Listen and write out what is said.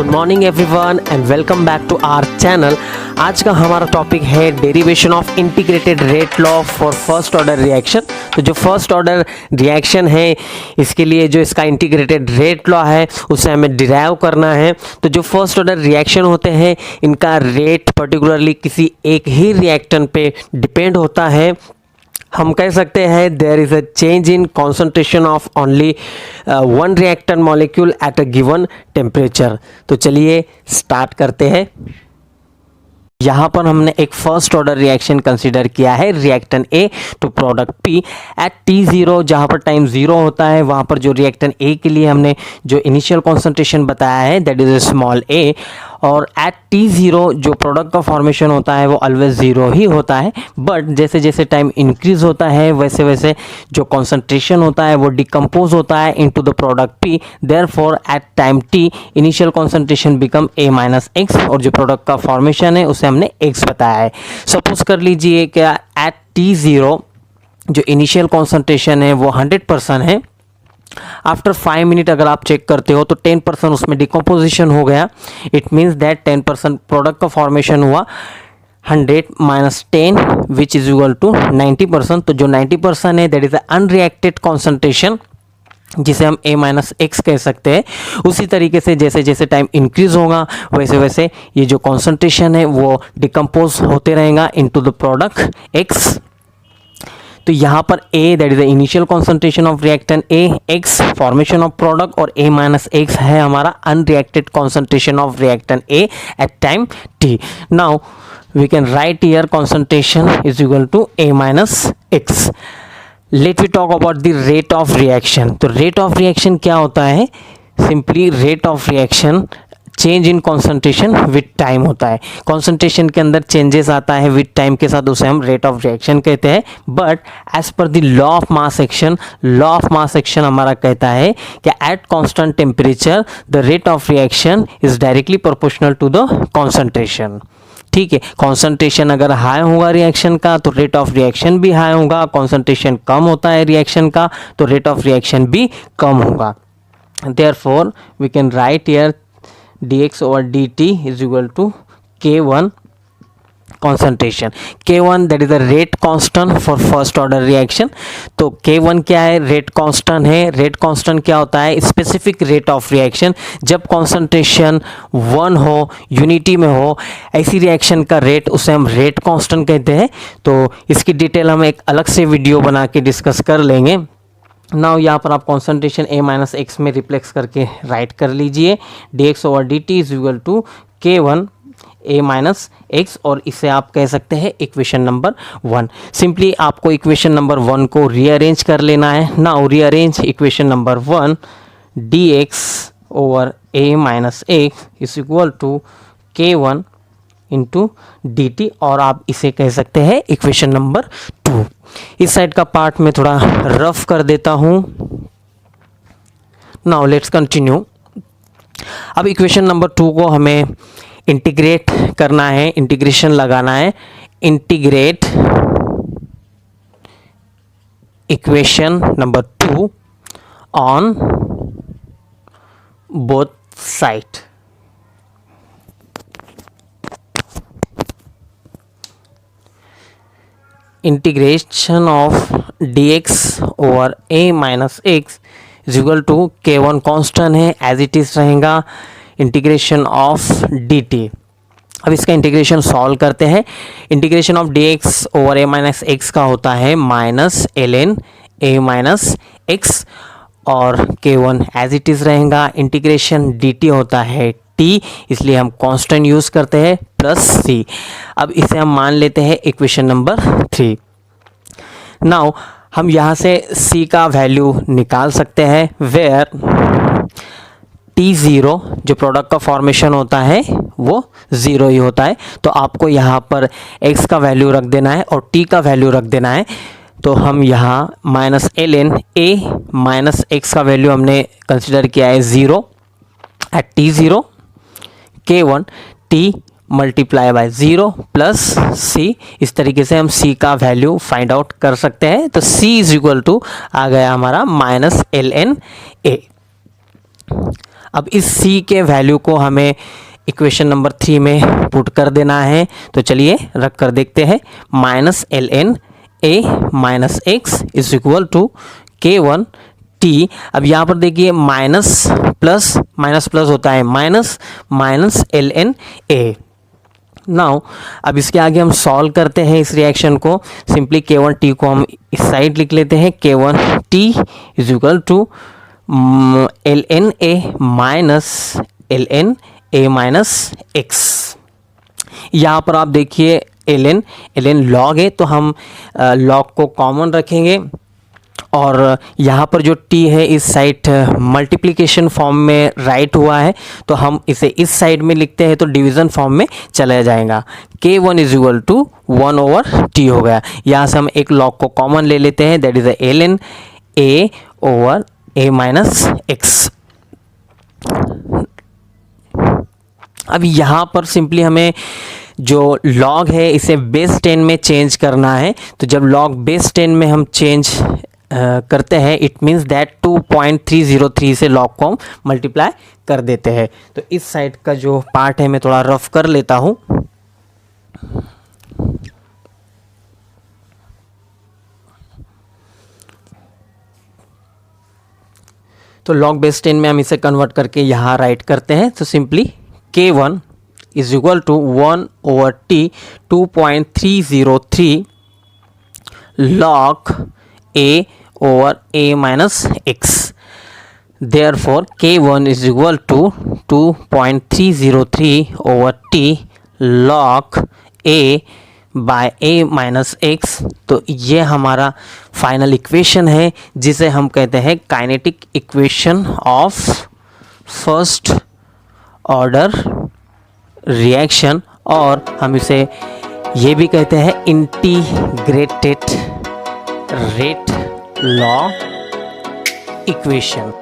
Good morning everyone and welcome back to our channel. आज का हमारा टॉपिक है derivation of integrated rate law for first order reaction. तो जो first order reaction है इसके लिए जो इसका इंटीग्रेटेड रेट लॉ है उसे हमें डिराइव करना है। तो जो फर्स्ट ऑर्डर रिएक्शन होते हैं इनका रेट पर्टिकुलरली किसी एक ही रिएक्टेंट पे डिपेंड होता है। हम कह सकते हैं there is a change in concentration of only one reactant molecule at a given temperature. तो चलिए स्टार्ट करते हैं। यहाँ पर हमने एक फर्स्ट ऑर्डर रिएक्शन कंसीडर किया है, reactant A to product P at T0, जहाँ पर टाइम 0 होता है। वहाँ पर जो रिएक्टेंट ए के लिए हमने जो इनिशियल कॉन्सेंट्रेशन बताया है दैट इज़ अ स्मॉल ए, और एट T0 जो प्रोडक्ट का फॉर्मेशन होता है वो ऑलवेज 0 ही होता है। बट जैसे जैसे टाइम इंक्रीज होता है वैसे वैसे जो कॉन्सेंट्रेशन होता है वो डिकम्पोज होता है into the product P। Therefore at time T initial concentration become A minus x, और जो प्रोडक्ट का फॉर्मेशन है उसे हमने x बताया है। सपोज कर लीजिए कि एट T0 जो इनिशियल कॉन्सेंट्रेशन है वो 100% है। आफ्टर 5 मिनट अगर आप चेक करते हो तो 10% उसमें डिकम्पोजिशन हो गया। इट मीन्स दैट 10% प्रोडक्ट का फॉर्मेशन हुआ 100 minus 10 which is equal to 90%। तो जो 90% है दैट इज अनरिएक्टेड कॉन्सेंट्रेशन जिसे हम A माइनस एक्स कह सकते हैं। उसी तरीके से जैसे जैसे टाइम इंक्रीज होगा वैसे वैसे ये जो कॉन्सेंट्रेशन है वो डिकम्पोज होते रहेगा इनटू द प्रोडक्ट X। तो यहाँ पर A that is the initial concentration of reactant A, X formation of product, और A माइनस एक्स है हमारा unreacted concentration of reactant A at time T। Now we can write here concentration is equal to A minus x. Let we talk about the rate of reaction. तो rate of reaction क्या होता है? Simply rate of reaction change in concentration with time होता है। Concentration के अंदर changes आता है विद टाइम के साथ, उसे हम रेट ऑफ रिएक्शन कहते हैं। But as per the law of mass action, law of mass action हमारा कहता है कि at constant temperature the rate of reaction is directly proportional to the concentration. ठीक है, कॉन्सेंट्रेशन अगर हाई होगा रिएक्शन का तो रेट ऑफ रिएक्शन भी हाई होगा, कॉन्सेंट्रेशन कम होता है रिएक्शन का तो रेट ऑफ रिएक्शन भी कम होगा। Therefore we can write here dx over dt is equal to K1 concentration। K1 that is the rate constant for first order reaction। तो K1 क्या है? रेट कांस्टेंट है। रेट कांस्टेंट क्या होता है? Specific rate of reaction. जब concentration 1 हो, unity में हो, ऐसी रिएक्शन का रेट उसे हम रेट कांस्टेंट कहते हैं। तो इसकी डिटेल हम एक अलग से वीडियो बना के डिस्कस कर लेंगे। नाउ यहाँ पर आप कॉन्सेंट्रेशन A माइनस एक्स में रिप्लेक्स करके राइट कर लीजिए। dx ओवर dt is equal to K1 A minus x, और इसे आप कह सकते हैं इक्वेशन नंबर 1। सिंपली आपको इक्वेशन नंबर 1 को रीअरेंज कर लेना है। Now rearrange equation number 1, dx ओवर A minus x is equal to K1 into dt, और आप इसे कह सकते हैं इक्वेशन नंबर 2। इस साइड का पार्ट में थोड़ा रफ कर देता हूं। Now let's continue. अब इक्वेशन नंबर 2 को हमें इंटीग्रेट करना है, इंटीग्रेशन लगाना है। Integrate equation number 2 on both side. Integration of dx ओवर A minus x is equal to K1 constant है, एज इट इज रहेगा। इंटीग्रेशन ऑफ dt, अब इसका इंटीग्रेशन सॉल्व करते हैं। इंटीग्रेशन ऑफ dx ओवर A माइनस एक्स का होता है minus ln A minus x, और K1 एज इट इज रहेगा। इंटीग्रेशन dt होता है t, इसलिए हम कांस्टेंट यूज करते हैं प्लस c। अब इसे हम मान लेते हैं इक्वेशन नंबर 3। नाउ हम यहाँ से c का वैल्यू निकाल सकते हैं, वेयर T0 जो प्रोडक्ट का फॉर्मेशन होता है वो 0 ही होता है। तो आपको यहाँ पर x का वैल्यू रख देना है और t का वैल्यू रख देना है। तो हम यहाँ minus ln A minus x का वैल्यू हमने कंसिडर किया है 0 at T0, K1 T multiply by 0 plus C. इस तरीके से हम c का वैल्यू फाइंड आउट कर सकते हैं। तो c इज इक्वल टू आ गया हमारा माइनस ln A। अब इस c के वैल्यू को हमें इक्वेशन नंबर 3 में पुट कर देना है। तो चलिए रख कर देखते हैं। Minus l n A minus x is equal to K1 T। अब यहाँ पर देखिए माइनस प्लस होता है minus l n A. Now अब इसके आगे हम सॉल्व करते हैं इस रिएक्शन को। सिंपली K1 T को हम इस साइड लिख लेते हैं। K1 T is equal to l n A minus x. यहाँ पर आप देखिए एल एन लॉग है, तो हम लॉग को कॉमन रखेंगे और यहाँ पर जो t है इस साइड मल्टीप्लिकेशन फॉर्म में राइट हुआ है, तो हम इसे इस साइड में लिखते हैं तो डिवीज़न फॉर्म में चला जाएगा। K1 is equal to 1/t हो गया। यहाँ से हम एक लॉग को कॉमन ले लेते हैं, that is ln a over a minus x. अब यहाँ पर सिंपली हमें जो लॉग है इसे बेस 10 में चेंज करना है। तो जब लॉग बेस 10 में हम चेंज करते हैं, इट मीन्स दैट 2.303 से लॉग को हम मल्टीप्लाई कर देते हैं। तो इस साइड का जो पार्ट है मैं थोड़ा रफ कर लेता हूँ। तो लॉग बेस 10 में हम इसे कन्वर्ट करके यहाँ राइट करते हैं। तो simply K1 is equal to 1/t 2.303 log a over a minus x. Therefore K1 is equal to 2.303 over t log a by a minus x। तो ये हमारा फाइनल इक्वेशन है जिसे हम कहते हैं kinetic equation of first order reaction, और हम इसे ये भी कहते हैं इंटीग्रेटेड रेट लॉ इक्वेशन।